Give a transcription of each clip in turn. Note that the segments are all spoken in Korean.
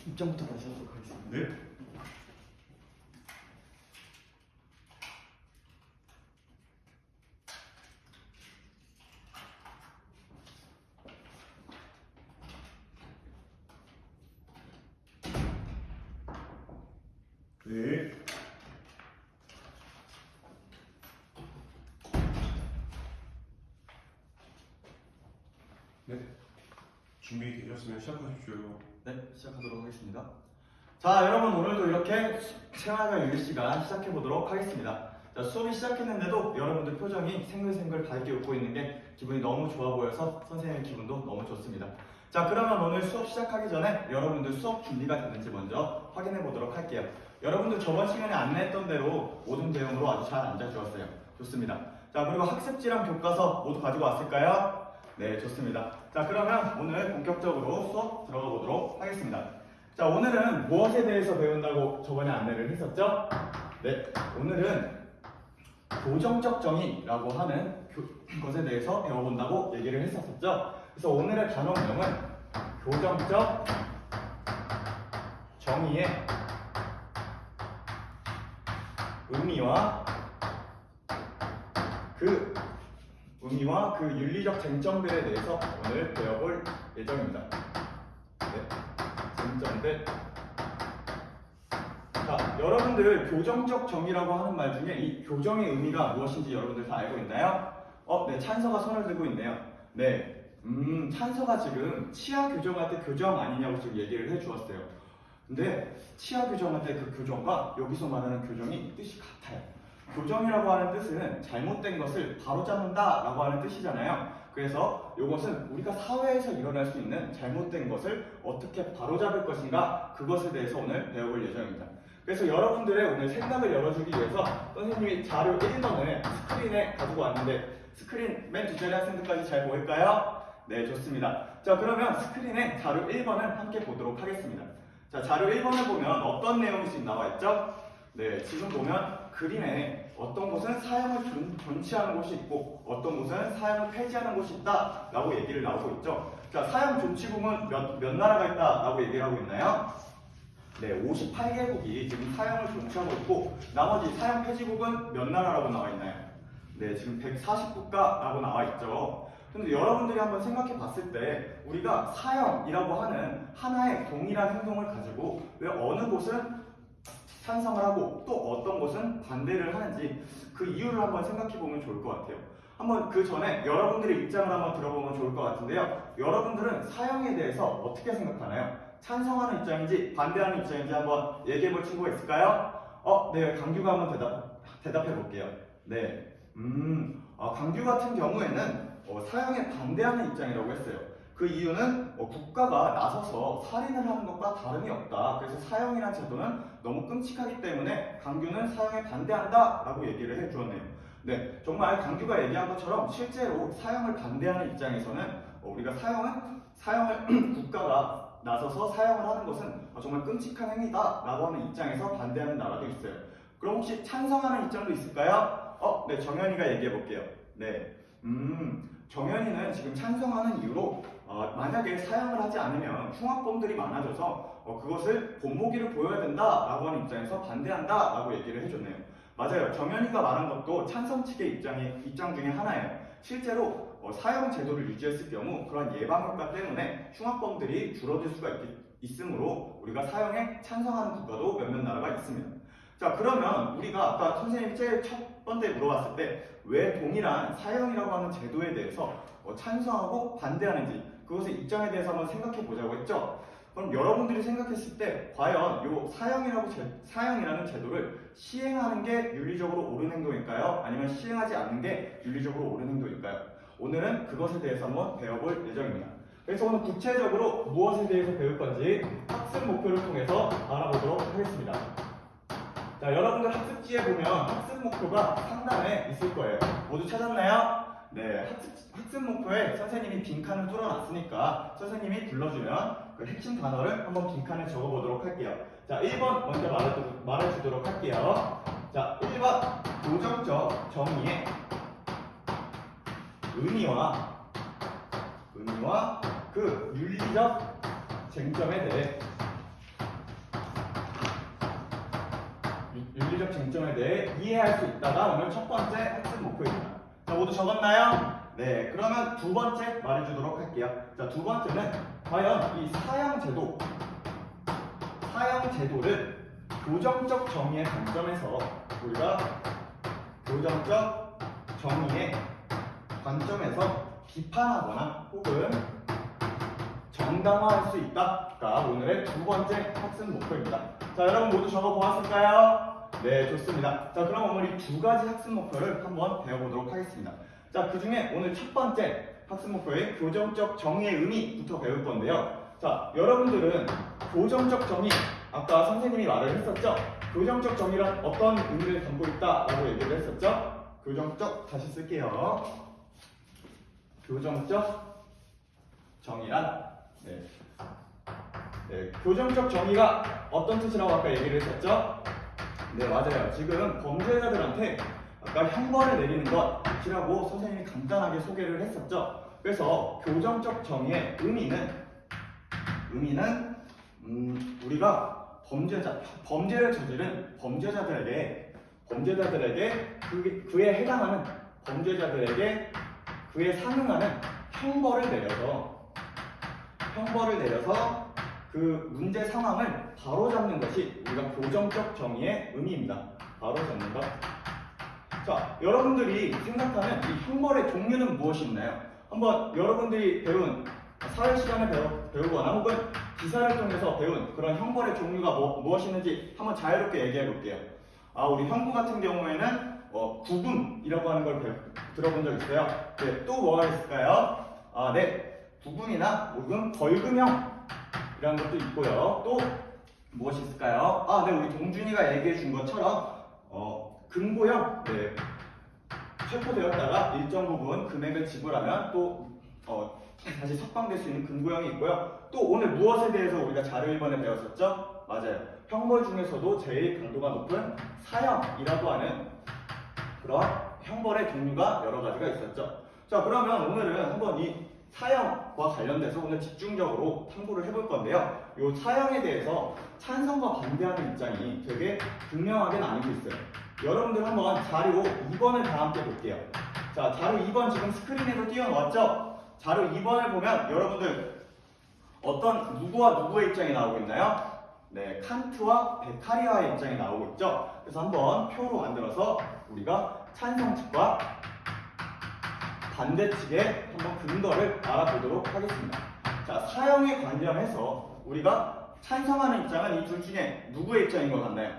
입장부터 다시 하도록 하겠습니다. 네. 네. 네. 준비되셨으면 시작하십시오. 네, 시작하도록 하겠습니다. 자, 여러분 오늘도 이렇게 생활과 윤리 시간 시작해 보도록 하겠습니다. 자, 수업이 시작했는데도 여러분들 표정이 생글생글 밝게 웃고 있는 게 기분이 너무 좋아 보여서 선생님의 기분도 너무 좋습니다. 자, 그러면 오늘 수업 시작하기 전에 여러분들 수업 준비가 됐는지 먼저 확인해 보도록 할게요. 여러분들 저번 시간에 안내했던 대로 모든 대응으로 아주 잘 앉아주었어요. 좋습니다. 자, 그리고 학습지랑 교과서 모두 가지고 왔을까요? 네, 좋습니다. 자, 그러면 오늘 본격적으로 수업 들어가 보도록 하겠습니다. 자, 오늘은 무엇에 대해서 배운다고 저번에 안내를 했었죠? 네, 오늘은 교정적 정의라고 하는 것에 대해서 배워본다고 얘기를 했었죠. 그래서 오늘의 단어명은 교정적 정의의 의미와 그 윤리적 쟁점들에 대해서 오늘 배워볼 예정입니다. 네, 쟁점들. 자, 여러분들 교정적 정의라고 하는 말 중에 이 교정의 의미가 무엇인지 여러분들 다 알고 있나요? 네, 찬서가 손을 들고 있네요. 네, 찬서가 지금 치아 교정할 때 교정 아니냐고 지금 얘기를 해주었어요. 근데 치아 교정할 때 그 교정과 여기서 말하는 교정이 뜻이 같아요. 교정이라고 하는 뜻은 잘못된 것을 바로잡는다 라고 하는 뜻이잖아요. 그래서 이것은 우리가 사회에서 일어날 수 있는 잘못된 것을 어떻게 바로잡을 것인가, 그것에 대해서 오늘 배워볼 예정입니다. 그래서 여러분들의 오늘 생각을 열어주기 위해서 선생님이 자료 1번을 스크린에 가지고 왔는데, 스크린 맨 뒷자리 학생들까지 잘 보일까요? 네, 좋습니다. 자, 그러면 스크린에 자료 1번을 함께 보도록 하겠습니다. 자, 자료 1번을 보면 어떤 내용이 지금 나와 있죠? 네, 지금 보면 그림에 어떤 곳은 사용을 존치하는 곳이 있고 어떤 곳은 사용을 폐지하는 곳이 있다 라고 얘기를 나오고 있죠. 자, 사용 존치국은 몇 나라가 있다 라고 얘기를 하고 있나요? 네, 58개국이 지금 사용을 존치하고 있고 나머지 사용 폐지국은 몇 나라라고 나와 있나요? 네, 지금 140국가라고 나와 있죠. 근데 여러분들이 한번 생각해 봤을 때 우리가 사용이라고 하는 하나의 동일한 행동을 가지고 왜 어느 곳은 찬성을 하고 또 어떤 곳은 반대를 하는지 그 이유를 한번 생각해 보면 좋을 것 같아요. 한번 그 전에 여러분들의 입장을 한번 들어보면 좋을 것 같은데요. 여러분들은 사용에 대해서 어떻게 생각하나요? 찬성하는 입장인지 반대하는 입장인지 한번 얘기해 볼 친구가 있을까요? 네, 강규가 한번 대답해 볼게요. 네, 강규 같은 경우에는 사용에 반대하는 입장이라고 했어요. 그 이유는 국가가 나서서 살인을 하는 것과 다름이 없다. 그래서 사형이라는 제도는 너무 끔찍하기 때문에 강규는 사형에 반대한다 라고 얘기를 해주었네요. 네, 정말 강규가 얘기한 것처럼 실제로 사형을 반대하는 입장에서는 우리가 사형을 국가가 나서서 사형을 하는 것은 정말 끔찍한 행위다 라고 하는 입장에서 반대하는 나라도 있어요. 그럼 혹시 찬성하는 입장도 있을까요? 네, 정현이가 얘기해 볼게요. 네, 정현이는 지금 찬성하는 이유로 만약에 사용을 하지 않으면 흉악범들이 많아져서 그것을 본보기를 보여야 된다라고 하는 입장에서 반대한다라고 얘기를 해줬네요. 맞아요. 정현이가 말한 것도 찬성 측의 입장 중에 하나예요. 실제로 사형 제도를 유지했을 경우 그런 예방 효과 때문에 흉악범들이 줄어들 수가 있으므로 우리가 사형에 찬성하는 국가도 몇몇 나라가 있습니다. 자, 그러면 우리가 아까 선생님이 제일 첫 번째 물어봤을 때 왜 동일한 사형이라고 하는 제도에 대해서 찬성하고 반대하는지 그것의 입장에 대해서 한번 생각해 보자고 했죠. 그럼 여러분들이 생각했을 때 과연 이 사형이라는 제도를 시행하는 게 윤리적으로 옳은 행동일까요? 아니면 시행하지 않는 게 윤리적으로 옳은 행동일까요? 오늘은 그것에 대해서 한번 배워볼 예정입니다. 그래서 오늘 구체적으로 무엇에 대해서 배울 건지 학습 목표를 통해서 알아보도록 하겠습니다. 자, 여러분들 학습지에 보면 학습 목표가 상단에 있을 거예요. 모두 찾았나요? 네, 학습 목표에 선생님이 빈칸을 뚫어놨으니까 선생님이 불러주면 그 핵심 단어를 한번 빈칸에 적어보도록 할게요. 자, 1번 먼저 말해주도록 할게요. 자, 1번 교정적 정의의 의미와 그 윤리적 쟁점에 대해 논리적 쟁점에 대해 이해할 수 있다가 오늘 첫 번째 학습 목표입니다. 자, 모두 적었나요? 네, 그러면 두 번째 말해주도록 할게요. 자, 두 번째는 과연 이 사형제도를 교정적 정의의 관점에서 우리가 교정적 정의의 관점에서 비판하거나 혹은 정당화할 수 있다가 오늘의 두 번째 학습 목표입니다. 자, 여러분 모두 적어 보았을까요? 네, 좋습니다. 자, 그럼 오늘 이 두 가지 학습 목표를 한번 배워보도록 하겠습니다. 자, 그 중에 오늘 첫 번째 학습 목표의 교정적 정의의 의미부터 배울 건데요. 자, 여러분들은 교정적 정의, 아까 선생님이 말을 했었죠? 교정적 정의란 어떤 의미를 담고 있다라고 얘기를 했었죠? 교정적, 다시 쓸게요. 교정적 정의란, 교정적 정의가 어떤 뜻이라고 아까 얘기를 했었죠? 네, 맞아요. 지금 범죄자들한테 아까 형벌을 내리는 것이라고 선생님이 간단하게 소개를 했었죠. 그래서 교정적 정의의 의미는 우리가 범죄를 저지른 범죄자들에게 그에 해당하는 범죄자들에게 그에 상응하는 형벌을 내려서 그 문제 상황을 바로잡는 것이 우리가 교정적 정의의 의미입니다. 바로잡는 것. 자, 여러분들이 생각하는 이 형벌의 종류는 무엇이 있나요? 한번 여러분들이 배운 사회 시간에 배우거나 혹은 기사를 통해서 배운 그런 형벌의 종류가 무엇이 있는지 한번 자유롭게 얘기해 볼게요. 우리 형부 같은 경우에는 구금이라고 하는 걸 들어본 적 있어요? 네, 또 뭐가 있을까요? 네, 구금이나 혹은 벌금형이라는 것도 있고요. 또 무엇이 있을까요? 네, 우리 동준이가 얘기해 준 것처럼 금고형, 네, 체포되었다가 일정 부분 금액을 지불하면 또 다시 석방될 수 있는 금고형이 있고요. 또 오늘 무엇에 대해서 우리가 자료 1번에 배웠었죠? 맞아요. 형벌 중에서도 제일 강도가 높은 사형이라고 하는 그런 형벌의 종류가 여러 가지가 있었죠. 자, 그러면 오늘은 한번 이 사형과 관련돼서 오늘 집중적으로 탐구를 해볼 건데요. 이 사형에 대해서 찬성과 반대하는 입장이 되게 분명하게 나뉘고 있어요. 여러분들 한번 자료 2번을 다 함께 볼게요. 자, 자료 2번 지금 스크린에도 띄워놓았죠? 자료 2번을 보면 여러분들 누구와 누구의 입장이 나오고 있나요? 네, 칸트와 베카리아의 입장이 나오고 있죠? 그래서 한번 표로 만들어서 우리가 찬성 측과 반대 측의 한번 근거를 알아보도록 하겠습니다. 자, 사형에 관련해서 우리가 찬성하는 입장은 이 둘 중에 누구의 입장인 것 같나요?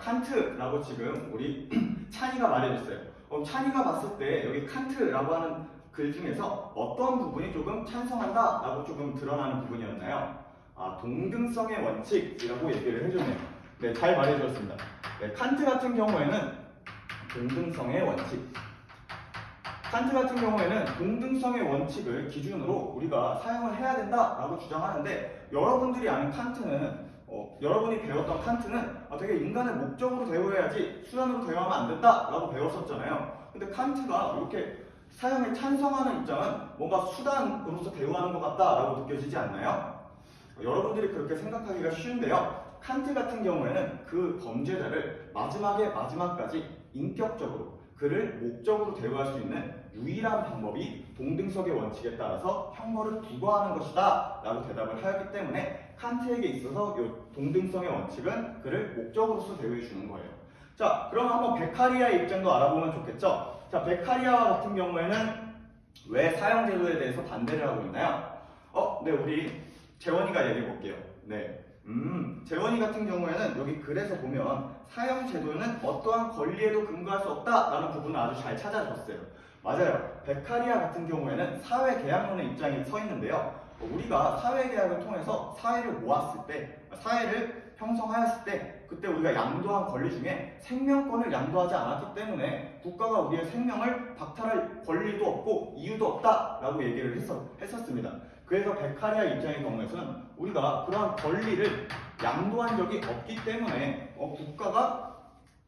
칸트라고 지금 우리 찬이가 말해줬어요. 찬이가 봤을 때 여기 칸트라고 하는 글 중에서 어떤 부분이 조금 찬성한다라고 조금 드러나는 부분이었나요? 동등성의 원칙이라고 얘기를 해줬네요. 네, 잘 말해주었습니다. 네, 칸트 같은 경우에는 동등성의 원칙을 기준으로 우리가 사용을 해야 된다라고 주장하는데, 여러분들이 아는 칸트는 여러분이 배웠던 칸트는 되게 인간을 목적으로 대우해야지 수단으로 대우하면 안 된다라고 배웠었잖아요. 근데 칸트가 이렇게 사형에 찬성하는 입장은 뭔가 수단으로서 대우하는 것 같다라고 느껴지지 않나요? 여러분들이 그렇게 생각하기가 쉬운데요. 칸트 같은 경우에는 그 범죄자를 마지막까지 인격적으로 그를 목적으로 대우할 수 있는 유일한 방법이 동등성의 원칙에 따라서 형벌을 부과하는 것이다 라고 대답을 하였기 때문에 칸트에게 있어서 이 동등성의 원칙은 그를 목적으로서 대우해 주는 거예요. 자, 그럼 한번 베카리아의 입장도 알아보면 좋겠죠? 자, 베카리아 같은 경우에는 왜 사형제도에 대해서 반대를 하고 있나요? 네, 우리 재원이가 얘기해 볼게요. 네. 재원이 같은 경우에는 여기 글에서 보면 사형제도는 어떠한 권리에도 근거할 수 없다라는 부분을 아주 잘 찾아줬어요. 맞아요. 베카리아 같은 경우에는 사회계약론의 입장이 서 있는데요. 우리가 사회계약을 통해서 사회를 모았을 때, 사회를 형성하였을 때, 그때 우리가 양도한 권리 중에 생명권을 양도하지 않았기 때문에 국가가 우리의 생명을 박탈할 권리도 없고 이유도 없다라고 얘기를 했었습니다. 그래서 베카리아 입장의 경우에서는 우리가 그러한 권리를 양도한 적이 없기 때문에 국가가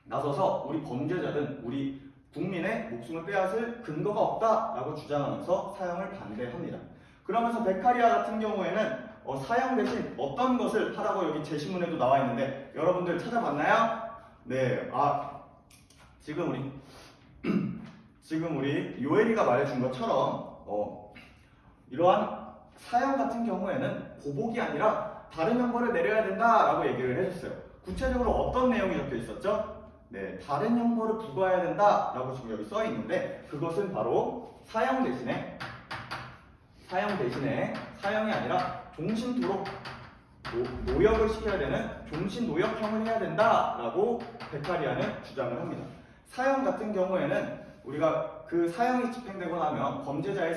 나서서 우리 범죄자든 우리 국민의 목숨을 빼앗을 근거가 없다라고 주장하면서 사형을 반대합니다. 그러면서 베카리아 같은 경우에는 사형 대신 어떤 것을 하라고 여기 제시문에도 나와 있는데 여러분들 찾아봤나요? 네, 지금 우리 요엘이가 말해준 것처럼 이러한 사형 같은 경우에는 보복이 아니라 다른 형벌을 내려야 된다라고 얘기를 해줬어요. 구체적으로 어떤 내용이 적혀 있었죠? 네, 다른 형벌을 부과해야 된다라고 지금 여기 써 있는데 그것은 바로 사형 대신에 사형이 아니라 종신토록 노역을 시켜야 되는 종신노역형을 해야 된다라고 베카리아는 주장을 합니다. 사형 같은 경우에는 우리가 그 사형이 집행되고 나면 범죄자의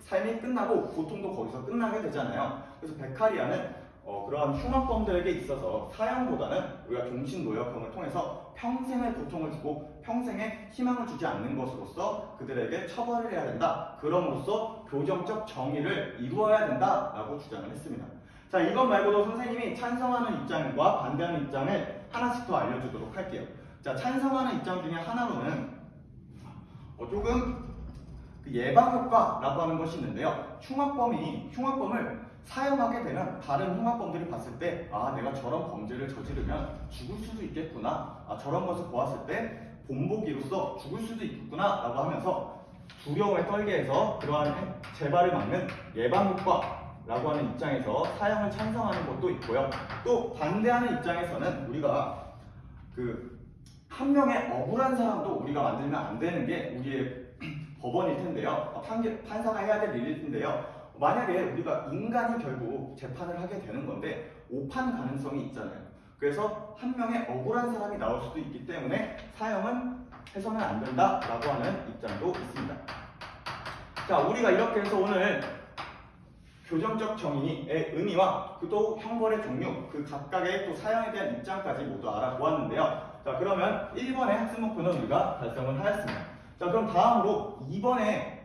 삶이 끝나고 고통도 거기서 끝나게 되잖아요. 그래서 베카리아는 그러한 흉악범들에게 있어서 사형보다는 우리가 종신노역형을 통해서 평생의 고통을 주고 평생의 희망을 주지 않는 것으로서 그들에게 처벌을 해야 된다. 그럼으로써 교정적 정의를 이루어야 된다라고 주장을 했습니다. 자, 이것 말고도 선생님이 찬성하는 입장과 반대하는 입장을 하나씩 더 알려주도록 할게요. 자, 찬성하는 입장 중에 하나로는 조금 그 예방효과라고 하는 것이 있는데요. 흉악범을 사용하게 되면 다른 흉악범들이 봤을 때 내가 저런 범죄를 저지르면 죽을 수도 있겠구나. 저런 것을 보았을 때 본보기로서 죽을 수도 있겠구나 라고 하면서 두려움에 떨게 해서 그러한 재발을 막는 예방효과라고 하는 입장에서 사형을 찬성하는 것도 있고요. 또 반대하는 입장에서는 우리가 한 명의 억울한 사람도 우리가 만들면 안 되는 게 우리의 법원일 텐데요. 판사가 해야 될 일일 텐데요. 만약에 우리가 인간이 결국 재판을 하게 되는 건데 오판 가능성이 있잖아요. 그래서 한 명의 억울한 사람이 나올 수도 있기 때문에 사형은 해서는 안 된다라고 하는 입장도 있습니다. 자, 우리가 이렇게 해서 오늘 교정적 정의의 의미와 또 형벌의 종류, 그 각각의 또 사형에 대한 입장까지 모두 알아보았는데요. 자, 그러면 1번의 학습 목표는 우리가 달성을 하였습니다. 자, 그럼 다음으로 2번에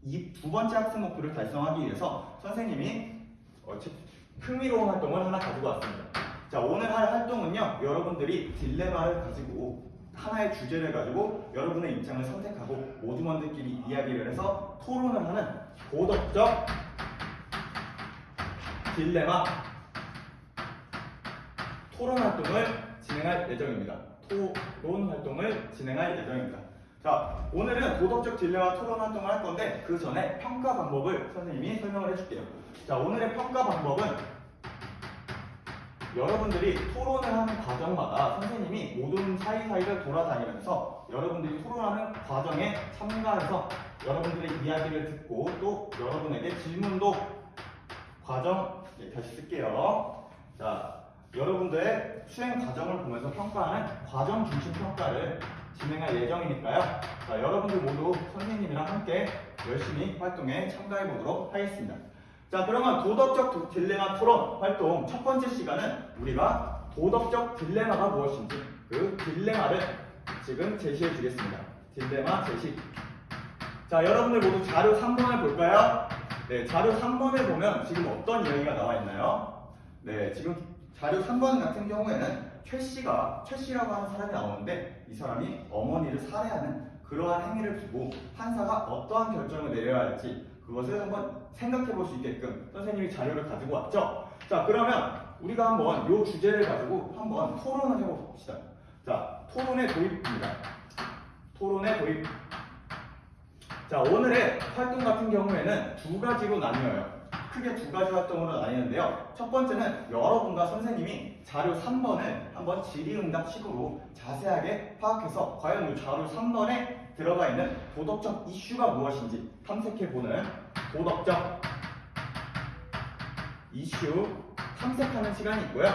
이 두 번째 학습 목표를 달성하기 위해서 선생님이 흥미로운 활동을 하나 가지고 왔습니다. 자, 오늘 할 활동은요, 여러분들이 딜레마를 가지고 하나의 주제를 가지고 여러분의 입장을 선택하고 모두먼들끼리 이야기를 해서 토론을 하는 도덕적 딜레마 토론 활동을 진행할 예정입니다. 토론 활동을 진행할 예정입니다. 자, 오늘은 도덕적 딜레마 토론 활동을 할 건데 그 전에 평가 방법을 선생님이 설명을 해줄게요. 자, 오늘의 평가 방법은 여러분들이 토론을 하는 과정마다 선생님이 모든 사이사이를 돌아다니면서 여러분들이 토론하는 과정에 참가해서 여러분들의 이야기를 듣고 또 여러분에게 질문도 다시 쓸게요. 자, 여러분들의 수행 과정을 보면서 평가하는 과정 중심 평가를 진행할 예정이니까요. 자, 여러분들 모두 선생님이랑 함께 열심히 활동에 참가해 보도록 하겠습니다. 자, 그러면 도덕적 딜레마 토론 활동 첫 번째 시간은 우리가 도덕적 딜레마가 무엇인지 그 딜레마를 지금 제시해 주겠습니다. 딜레마 제시. 자, 여러분들 모두 자료 3번을 볼까요? 네, 자료 3번을 보면 지금 어떤 이야기가 나와 있나요? 네, 지금 자료 3번 같은 경우에는 최 씨라고 하는 사람이 나오는데 이 사람이 어머니를 살해하는 그러한 행위를 두고 판사가 어떠한 결정을 내려야 할지 그것을 한번 생각해 볼 수 있게끔 선생님이 자료를 가지고 왔죠. 자, 그러면 우리가 한번 이 주제를 가지고 한번 토론을 해봅시다. 자, 토론의 도입입니다. 토론의 도입. 자, 오늘의 활동 같은 경우에는 두 가지로 나뉘어요. 크게 두 가지 활동으로 나뉘는데요. 첫 번째는 여러분과 선생님이 자료 3번을 한번 질의응답식으로 자세하게 파악해서 과연 이 자료 3번에 들어가 있는 도덕적 이슈가 무엇인지 탐색해보는 도덕적 이슈 탐색하는 시간이 있고요.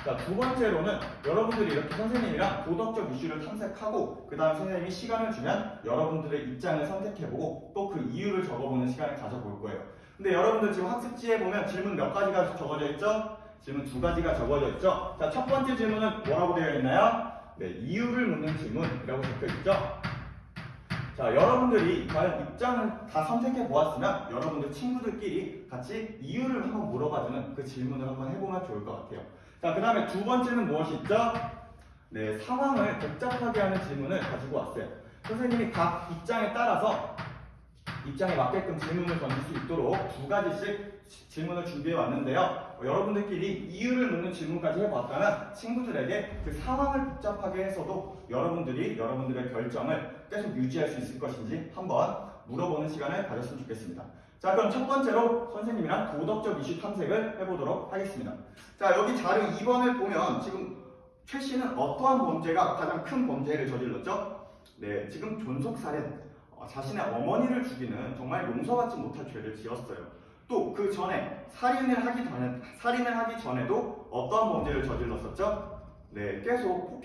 자, 두 번째로는 여러분들이 이렇게 선생님이랑 도덕적 이슈를 탐색하고 그 다음 선생님이 시간을 주면 여러분들의 입장을 선택해보고 또 그 이유를 적어보는 시간을 가져볼 거예요. 근데 여러분들 지금 학습지에 보면 질문 몇 가지가 적어져 있죠? 질문 두 가지가 적어져 있죠? 자, 첫 번째 질문은 뭐라고 되어 있나요? 네, 이유를 묻는 질문이라고 적혀 있죠? 자, 여러분들이 과연 입장을 다 선택해 보았으면 여러분들 친구들끼리 같이 이유를 한번 물어봐주는 그 질문을 한번 해보면 좋을 것 같아요. 자, 그 다음에 두 번째는 무엇이 있죠? 네, 상황을 복잡하게 하는 질문을 가지고 왔어요. 선생님이 각 입장에 따라서 입장에 맞게끔 질문을 던질 수 있도록 두 가지씩 질문을 준비해 왔는데요. 여러분들끼리 이유를 묻는 질문까지 해봤다면 친구들에게 그 상황을 복잡하게 해서도 여러분들의 결정을 계속 유지할 수 있을 것인지 한번 물어보는 시간을 가졌으면 좋겠습니다. 자, 그럼 첫 번째로 선생님이랑 도덕적 이슈 탐색을 해보도록 하겠습니다. 자, 여기 자료 2번을 보면 지금 최 씨는 어떠한 범죄가 가장 큰 범죄를 저질렀죠? 네, 지금 존속살인, 자신의 어머니를 죽이는 정말 용서받지 못할 죄를 지었어요. 또 그 전에 살인을 하기 전에도 어떠한 범죄를 저질렀었죠? 네, 계속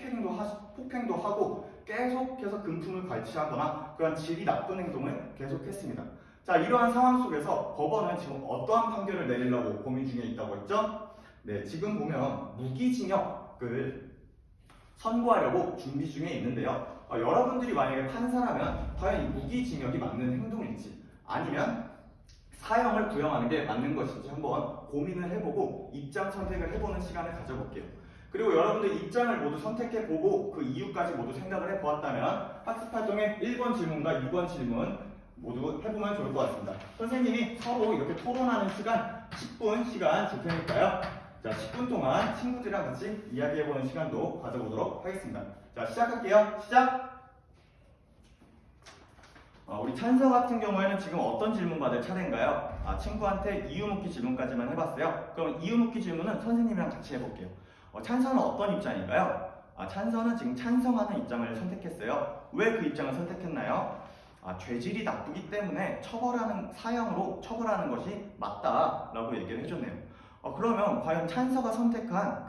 폭행도 하고 계속해서 금품을 갈취하거나 그런 질이 나쁜 행동을 계속했습니다. 자, 이러한 상황 속에서 법원은 지금 어떠한 판결을 내리려고 고민 중에 있다고 했죠? 네, 지금 보면 무기징역을 선고하려고 준비 중에 있는데요. 여러분들이 만약에 판사라면 과연 이 무기징역이 맞는 행동일지 아니면 사형을 구형하는 게 맞는 것인지 한번 고민을 해보고 입장 선택을 해보는 시간을 가져볼게요. 그리고 여러분들 입장을 모두 선택해보고 그 이유까지 모두 생각을 해보았다면 학습활동의 1번 질문과 2번 질문 모두 해보면 좋을 것 같습니다. 선생님이 서로 이렇게 토론하는 시간 10분 시간 줄 테니까요. 자, 10분 동안 친구들이랑 같이 이야기해보는 시간도 가져보도록 하겠습니다. 자, 시작할게요. 시작! 우리 찬서 같은 경우에는 지금 어떤 질문 받을 차례인가요? 친구한테 이유 묻기 질문까지만 해봤어요. 그럼 이유 묻기 질문은 선생님이랑 같이 해볼게요. 찬서는 어떤 입장인가요? 찬서는 지금 찬성하는 입장을 선택했어요. 왜 그 입장을 선택했나요? 죄질이 나쁘기 때문에 사형으로 처벌하는 것이 맞다라고 얘기를 해줬네요. 그러면 과연 찬서가 선택한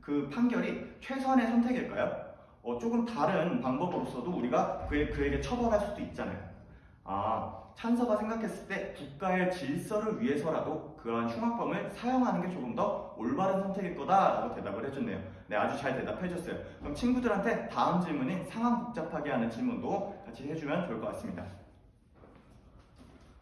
그 판결이 최선의 선택일까요? 조금 다른 방법으로서도 우리가 그에게 처벌할 수도 있잖아요. 찬서가 생각했을 때 국가의 질서를 위해서라도 그러한 흉악범을 사용하는 게 조금 더 올바른 선택일 거다라고 대답을 해줬네요. 네, 아주 잘 대답해줬어요. 그럼 친구들한테 다음 질문인 상황 복잡하게 하는 질문도 같이 해주면 좋을 것 같습니다.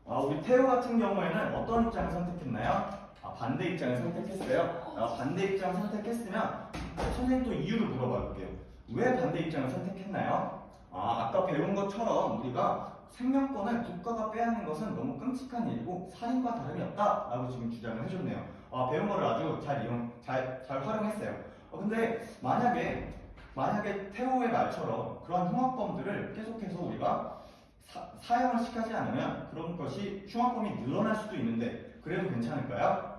우리 태호 같은 경우에는 어떤 입장을 선택했나요? 반대 입장을 선택했어요. 반대 입장을 선택했으면 선생님 또 이유를 물어봐 볼게요. 왜 반대 입장을 선택했나요? 아까 배운 것처럼 우리가 생명권을 국가가 빼앗는 것은 너무 끔찍한 일이고 살인과 다름이 없다라고 지금 주장을 해줬네요. 배운 거를 아주 잘 활용했어요. 근데 만약에 태호의 말처럼 그러한 흉악범들을 계속해서 우리가 사형을 시키지 않으면 그런 것이 흉악범이 늘어날 수도 있는데 그래도 괜찮을까요?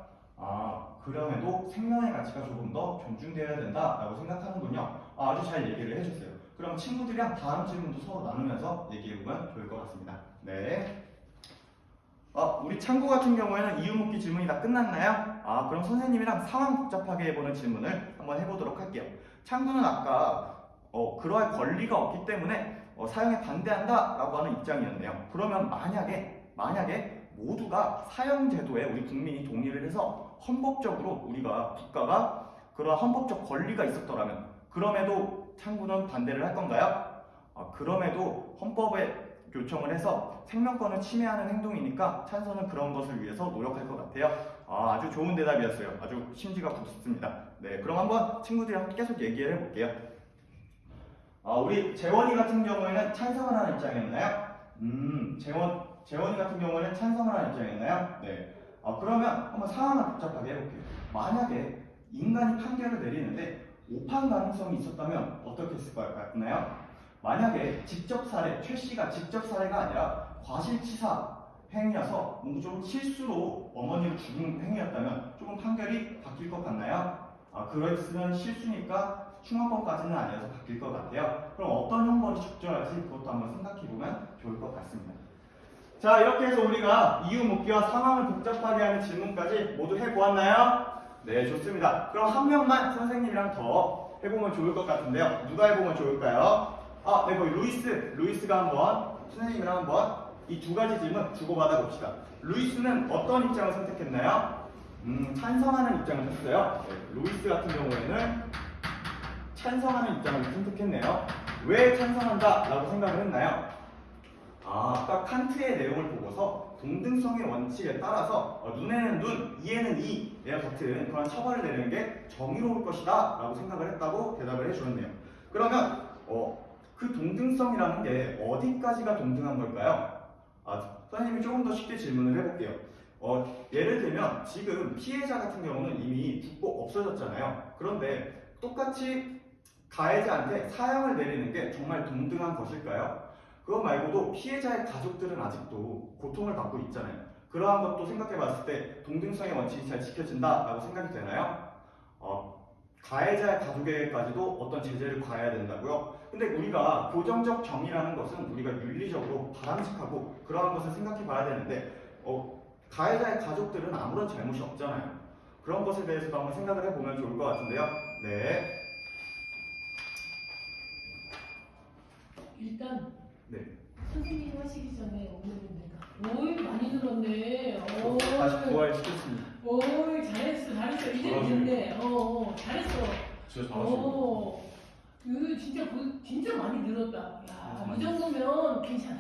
그럼에도 생명의 가치가 조금 더 존중되어야 된다라고 생각하는군요. 아주 잘 얘기를 해줬어요. 그럼 친구들이랑 다음 질문도 서로 나누면서 얘기해보면 좋을 것 같습니다. 네. 우리 창구 같은 경우에는 이유 묻기 질문이 다 끝났나요? 그럼 선생님이랑 상황 복잡하게 해보는 질문을 한번 해보도록 할게요. 창구는 아까 그러할 권리가 없기 때문에 사형에 반대한다라고 하는 입장이었네요. 그러면 만약에 모두가 사형 제도에 우리 국민이 동의를 해서 헌법적으로 국가가 그러한 헌법적 권리가 있었더라면 그럼에도 창구는 반대를 할 건가요? 그럼에도 헌법에 요청을 해서 생명권을 침해하는 행동이니까 찬서는 그런 것을 위해서 노력할 것 같아요. 아주 좋은 대답이었어요. 아주 심지가 굳습니다. 네, 그럼 한번 친구들이랑 계속 얘기를 해볼게요. 우리 재원이 같은 경우에는 찬성을 하는 입장이었나요? 재원이 같은 경우에는 찬성을 하는 입장이었나요? 네. 그러면 한번 상황을 복잡하게 해볼게요. 만약에 인간이 판결을 내리는데 오판 가능성이 있었다면 어떻게 했을 것 같나요? 만약에 최 씨가 직접 살해가 아니라 과실치사 행위여서 좀 실수로 어머니를 죽인 행위였다면 조금 판결이 바뀔 것 같나요? 그랬으면 실수니까 흉악범까지는 아니어서 바뀔 것 같아요. 그럼 어떤 형벌이 적절할지 그것도 한번 생각해보면 좋을 것 같습니다. 자, 이렇게 해서 우리가 이유 묻기와 상황을 복잡하게 하는 질문까지 모두 해보았나요? 네, 좋습니다. 그럼 한 명만 선생님이랑 더 해보면 좋을 것 같은데요. 누가 해보면 좋을까요? 네, 거기 루이스가 한번 선생님이랑 한번 이 두 가지 질문 주고받아 봅시다. 루이스는 어떤 입장을 선택했나요? 찬성하는 입장을 했어요. 네, 루이스 같은 경우에는 찬성하는 입장을 선택했네요. 왜 찬성한다 라고 생각을 했나요? 아까 칸트의 내용을 보고서 동등성의 원칙에 따라서 눈에는 눈, 이에는 이와 같은 그런 처벌을 내리는 게 정의로울 것이다 라고 생각을 했다고 대답을 해주었네요. 그러면 그 동등성이라는 게 어디까지가 동등한 걸까요? 선생님이 조금 더 쉽게 질문을 해볼게요. 예를 들면 지금 피해자 같은 경우는 이미 죽고 없어졌잖아요. 그런데 똑같이 가해자한테 사형을 내리는 게 정말 동등한 것일까요? 그거 말고도 피해자의 가족들은 아직도 고통을 받고 있잖아요. 그러한 것도 생각해 봤을 때 동등성의 원칙이 잘 지켜진다라고 생각이 되나요? 가해자의 가족에게까지도 어떤 제재를 가해야 된다고요? 근데 우리가 교정적 정의라는 것은 우리가 윤리적으로 바람직하고 그러한 것을 생각해 봐야 되는데 가해자의 가족들은 아무런 잘못이 없잖아요. 그런 것에 대해서도 한번 생각을 해보면 좋을 것 같은데요. 네. 일단 네. 선생님 하시기 전에 오늘은 내가 오이 많이 늘었네. 다시 부활시켰습니다. 오이 잘했어 이제 잘하시네. 됐네. 잘했어. 진짜 잘하시네요. 이거 진짜 많이 늘었다. 야, 맞아요. 이 정도면 괜찮아.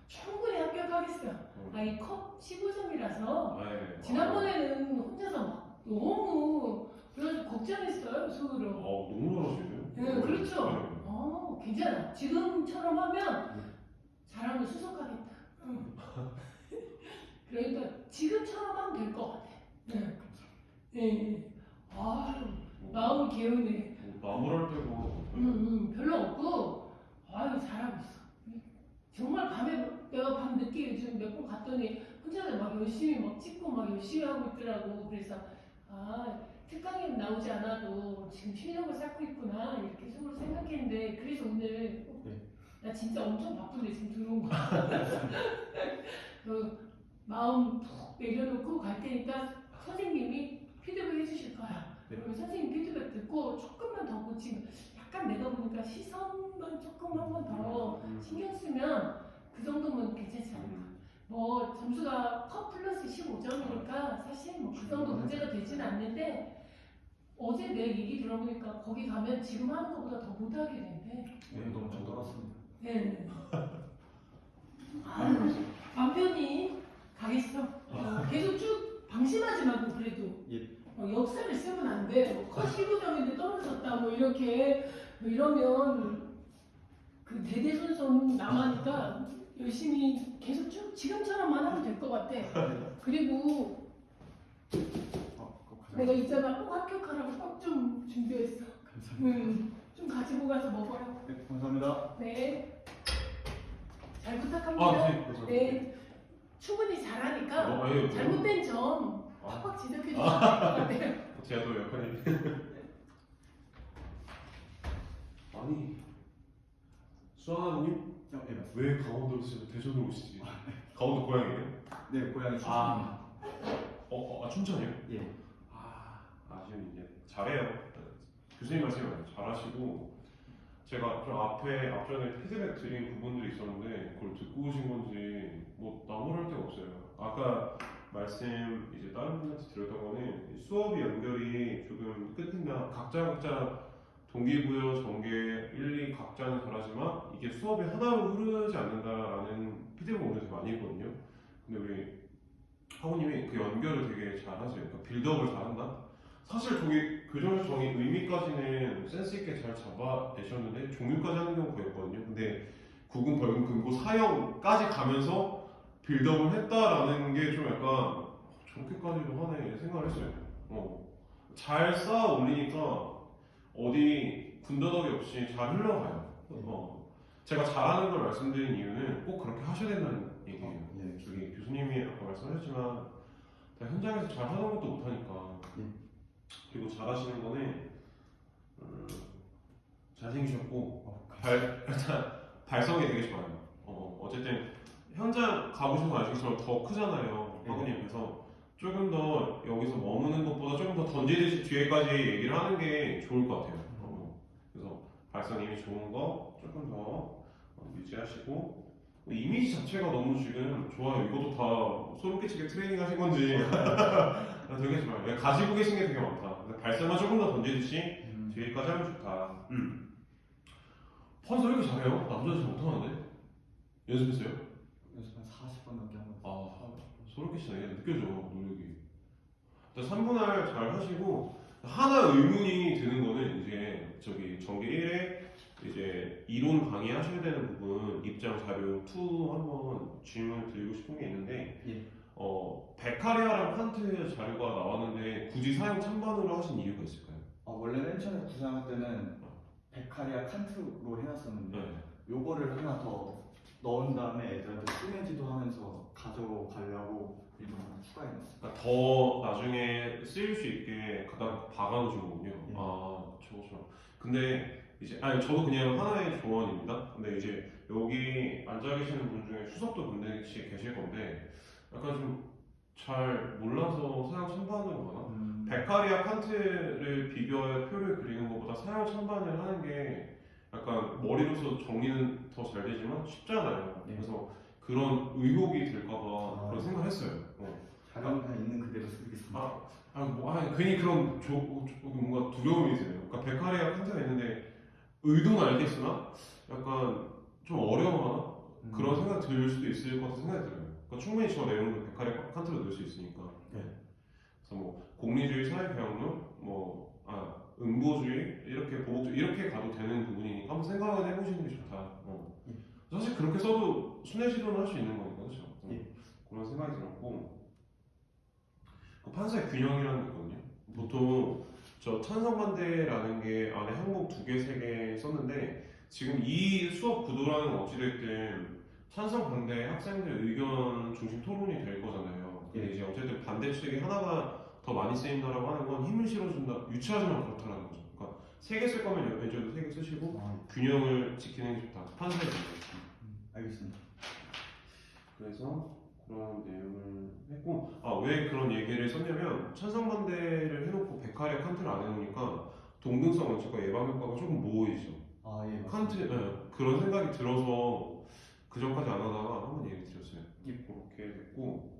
충분히 합격하겠어. 이 컵 15점이라서 네. 지난번에는 혼자서 막 너무 그래서 걱정했어요 속으로. 너무 잘하시네요. 네, 그렇죠. 괜찮아. 지금처럼 하면 잘하면 수석하겠다. 그러니까 지금처럼 하면 될 것 같아. 네. 마음이 개운해. 나무랄 때고. 별로 없고, 잘하고 있어. 정말 내가 밤 늦게 요즘 몇 번 갔더니 혼자서 막 열심히 막 찍고 막 열심히 하고 있더라고. 그래서, 특강에 나오지 않아도 지금 실력을 쌓고 있구나. 이렇게 속으로 생각했는데, 그래서 오늘, 나 진짜 엄청 바쁜데 지금 들어온 거야. 마음 푹 내려놓고 갈 테니까 선생님이 피드백 해주실 거야. 그러면 선생님 피드백 듣고 조금만 더 고치면 약간 내가 보니까 시선만 조금 한 번 더 신경 쓰면 그 정도면 괜찮지 않을까. 뭐 점수가 컵 플러스 15점이니까 사실 뭐 그 정도 문제가 되지는 않는데 어제 내 얘기 들어보니까 거기 가면 지금 하는 것보다 더 못하게 된대. 너무 잘 들었습니다. 네. 맘 편히 가겠어. 계속 쭉 방심하지 말고 그래도. 역사를 쓰면 안 돼. 컷 15점인데 떨어졌다. 이렇게 이러면 그 대대손손 남아니까 열심히 계속 쭉 지금처럼만 하면 될 것 같아. 그리고 내가 있잖아 꼭 합격하라고 꼭 좀 준비했어. 감사합니다. 좀 가지고 가서 먹어라. 네, 감사합니다. 네. 잘 부탁합니다. 감사합니다. 네. 충분히 잘하니까 예. 잘못된 점 팍팍 지적해 주시면 될 것 같아요. 제가 또 역할이. 아니, 수아나님 왜 강원도로 대전으로 오시지? 강원도 고향이에요? 네, 고향이 춘천입니다. 춘천이요? 예. 아시면 이제 잘해요. 교수님 말씀이 많이 잘하시고 제가 좀 앞전에 피드백 드린 부분들이 있었는데 그걸 듣고 오신 건지 뭐 나무랄 데가 없어요. 아까 말씀 이제 다른 분한테 드렸던 거는 수업이 연결이 조금 끊긴다. 각자 동기부여, 전개, 일리 각자는 잘하지만 이게 수업이 하나로 흐르지 않는다라는 피드백을 오늘 되게 많이 했거든요. 근데 우리 하우님이 그 연결을 되게 잘하세요. 그러니까 빌드업을 잘한다. 사실 교정적 정의 의미까지는 센스 있게 잘 잡아내셨는데 종류까지 하는 경우가 거의 없거든요. 근데 구금, 벌금, 금고, 사형까지 가면서 빌드업을 했다라는 게 좀 약간 저렇게까지도 하네 생각을 했어요. 잘 쌓아 올리니까 어디 군더더기 없이 잘 흘러가요. 제가 잘하는 걸 말씀드린 이유는 꼭 그렇게 하셔야 된다는 얘기예요. 저기 교수님이 아까 말씀하셨지만 현장에서 잘 하는 것도 못하니까. 그리고 잘하시는 거는 잘생기셨고 발성이 되게 좋아요. 어쨌든 현장 가보셔서 아시겠지만 더 크잖아요. 학원이. 그래서 조금 더 여기서 머무는 것보다 조금 더 던지듯이 뒤에까지 얘기를 하는 게 좋을 것 같아요. 그래서 발성 이미 좋은 거 조금 더 유지하시고 이미지 자체가 너무 지금 좋아요. 이것도 다 소름 끼치게 트레이닝 하신 건지 되게 좋아요. 가지고 계신 게 되게 많다. 발성만 조금 더 던지듯이 뒤에까지 하면 좋다. 펀서 왜 이렇게 잘해요? 남자들 잘 못하는데? 연습했어요? 연습 한 40번 넘게 한 거. 소름 끼치네. 느껴져, 노력이. 3분할 잘 하시고, 하나 의문이 드는 거는 이제 저기 전기 1에 이제 이론 강의 하셔야 되는 부분 입장 자료 2 한번 질문 드리고 싶은 게 있는데 베카리아랑 칸트 자료가 나왔는데 굳이 사용 찬반으로 하신 이유가 있을까요? 원래 맨 처음에 구상할 때는 베카리아 칸트로 해놨었는데 네. 요거를 하나 더 넣은 다음에 애들한테 쓰내지도 하면서 가져가려고 일부러 하나 추가해놨어요. 그러니까 더 나중에 쓰일 수 있게 갖다 박아놓으신 거군요. 예. 아, 그렇죠. 근데 이제 아니 저도 그냥 하나의 조언입니다. 근데 이제 여기 앉아 계시는 분 중에 수석도 분들이 계실 건데 약간 좀 잘 몰라서 사용 찬반으로 하나? 베카리아 칸트를 비교해 표를 그리는 것보다 사용 찬반을 하는 게 약간 머리로서 정리는 더 잘 되지만 쉽잖아요. 네. 그래서 그런 의혹이 들까봐 아. 그런 생각을 했어요. 자료는 그냥 있는 그대로 쓰겠습니다. 괜히 그런 뭔가 두려움이 드네요. 그러니까 베카리아 칸트가 있는데 의도는 알겠으나 약간 좀 어려워하나? 그런 생각이 들 수도 있을 것 같은 생각이 들어요. 그러니까 충분히 저 내용도 베카리아 칸트로 넣을 수 있으니까. 네. 그래서 뭐 공리주의, 사회교양론, 응보주의 이렇게 보복주의 이렇게 가도 되는 부분이니까 한번 생각을 해보시는 게 좋다. 사실 그렇게 써도 순회시도는 할 수 있는 거니까 그렇죠. 예. 그런 생각이 들었고 그 판사의 균형이라는 게 있거든요. 보통 저 찬성반대라는 게 안에 항목 2개, 3개 썼는데 지금 이 수업 구도라는 어찌됐든 찬성 반대 학생들 의견 중심 토론이 될 거잖아요. 근데 이제 어쨌든 반대 측이 하나가 더 많이 쓰인다라고 하는 건 힘을 실어준다, 유치하지만 그렇다라는 거죠. 그러니까 3개 쓸 거면 왼쪽도 3개 쓰시고 균형을 지키는 게 좋다. 판사의 균형. 알겠습니다. 그래서 그런 내용을 했고 왜 그런 얘기를 썼냐면 찬성반대를 해놓고 베카리아 칸트를 안 해놓으니까 동등성 원칙과 예방효과가 조금 모호해지죠. 예. 칸트 그런 생각이 들어서 그 전까지 안 하다가 한번 얘기 드렸어요. 그렇게 됐고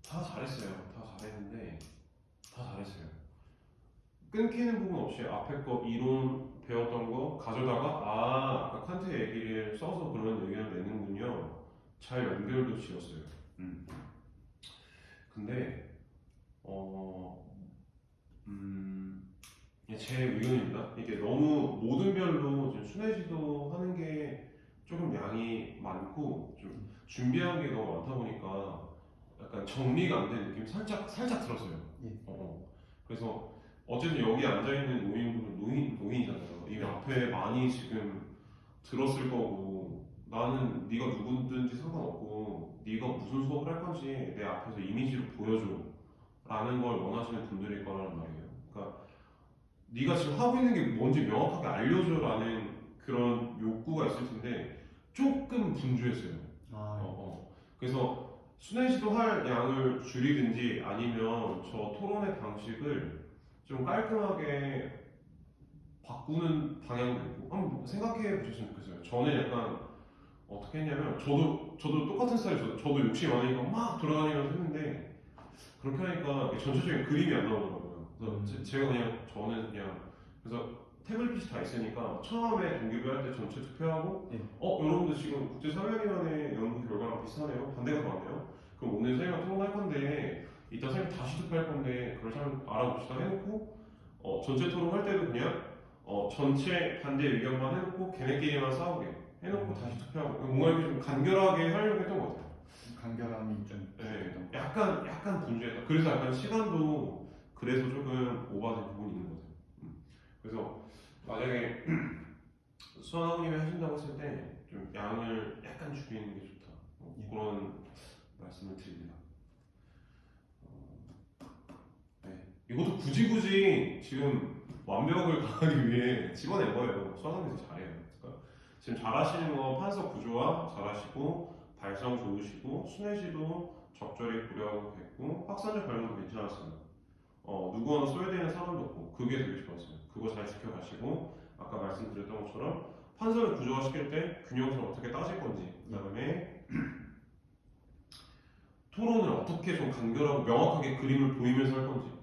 다 잘했어요. 다 잘했는데 다 잘했어요. 끊기는 부분 없이 앞에 거 이론 배웠던 거 가져다가 아까 칸트 얘기를 써서 그런 의견을 내는군요. 잘 연결도 지었어요. 근데 제 의견입니다. 이게 너무 모든 별로 좀 순회지도 하는 게 조금 양이 많고 좀 준비한 게 너무 많다 보니까 약간 정리가 안 된 느낌이 살짝 들었어요. 그래서 어쨌든 여기 앉아있는 노인분들 노인이잖아요. 이미 앞에 많이 지금 들었을 거고 나는 네가 누구든지 상관없고 네가 무슨 수업을 할 건지 내 앞에서 이미지로 보여줘 라는 걸 원하시는 분들일 거란 말이에요. 그러니까 네가 지금 하고 있는 게 뭔지 명확하게 알려줘 라는 그런 욕구가 있을 텐데 조금 분주했어요. 그래서 순회시도 할 양을 줄이든지 아니면 저 토론의 방식을 좀 깔끔하게 바꾸는 방향도 있고 한번 생각해 보셨으면 좋겠어요. 저는 약간 어떻게 했냐면 저도 똑같은 스타일이었어요. 저도 욕심이 많으니까 막 돌아다니면서 했는데 그렇게 하니까 전체적인 그림이 안 나오더라고요. 그래서 저는 그냥 그래서 태블릿이 다 있으니까 처음에 동기부여 할 때 전체 투표하고 여러분들 지금 국제사회위원회 연구 결과랑 비슷하네요. 반대가 더 많네요. 그럼 오늘 선생님과 토론할 건데 이따 선생님 다시 투표할 건데 그걸 참 알아봅시다 해놓고 전체 토론할 때도 그냥 전체 반대 의견만 해놓고 걔네끼리만 싸우게 해놓고 다시 투표하고 뭔가 이렇게 좀 간결하게 하려고 했던 것 같아요. 간결함이 좀 네, 약간 분주했다. 그래서 약간 시간도 그래서 조금 오버된 부분이 있는 것 같아요. 그래서 만약에 수학님이 하신다고 했을 때 좀 양을 약간 줄이는 게 좋다. 그런 말씀을 드립니다. 이것도 굳이 지금 완벽을 가하기 위해 집어낸 거예요. 수학님이 되게 잘해요. 그러니까 지금 잘하시는 거 판서 구조화 잘하시고 발성 좋으시고 순회시도 적절히 고려하고 됐고 확산적 발음도 괜찮았어요. 누구 하나 소외되는 사람도 없고 그게 되게 좋았어요. 그거 잘 지켜가시고 아까 말씀드렸던 것처럼 판서를 구조화 시킬 때 균형을 어떻게 따질 건지 그 다음에 토론을 어떻게 좀 간결하고 명확하게 그림을 보이면서 할 건지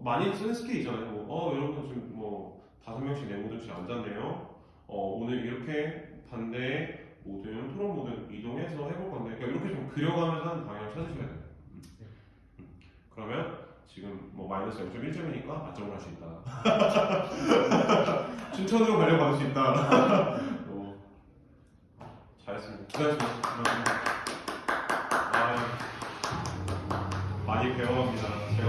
많이 쓰는 스킬 있잖아요. 여러분 지금 5명씩 4모든씩 앉았네요. 오늘 이렇게 반대 모든 토론 모든 이동해서 해볼 건데 그러니까 이렇게 좀 그려가면서 하는 방향을 찾으셔야 돼요. 그러면 지금 마이너스 0.1점이니까 맞점을 할 수 있다. 춘천으로 가려고 받을 수 있다. 잘했습니다. 고생하셨습니다. 아, 많이 배워갑니다. 제가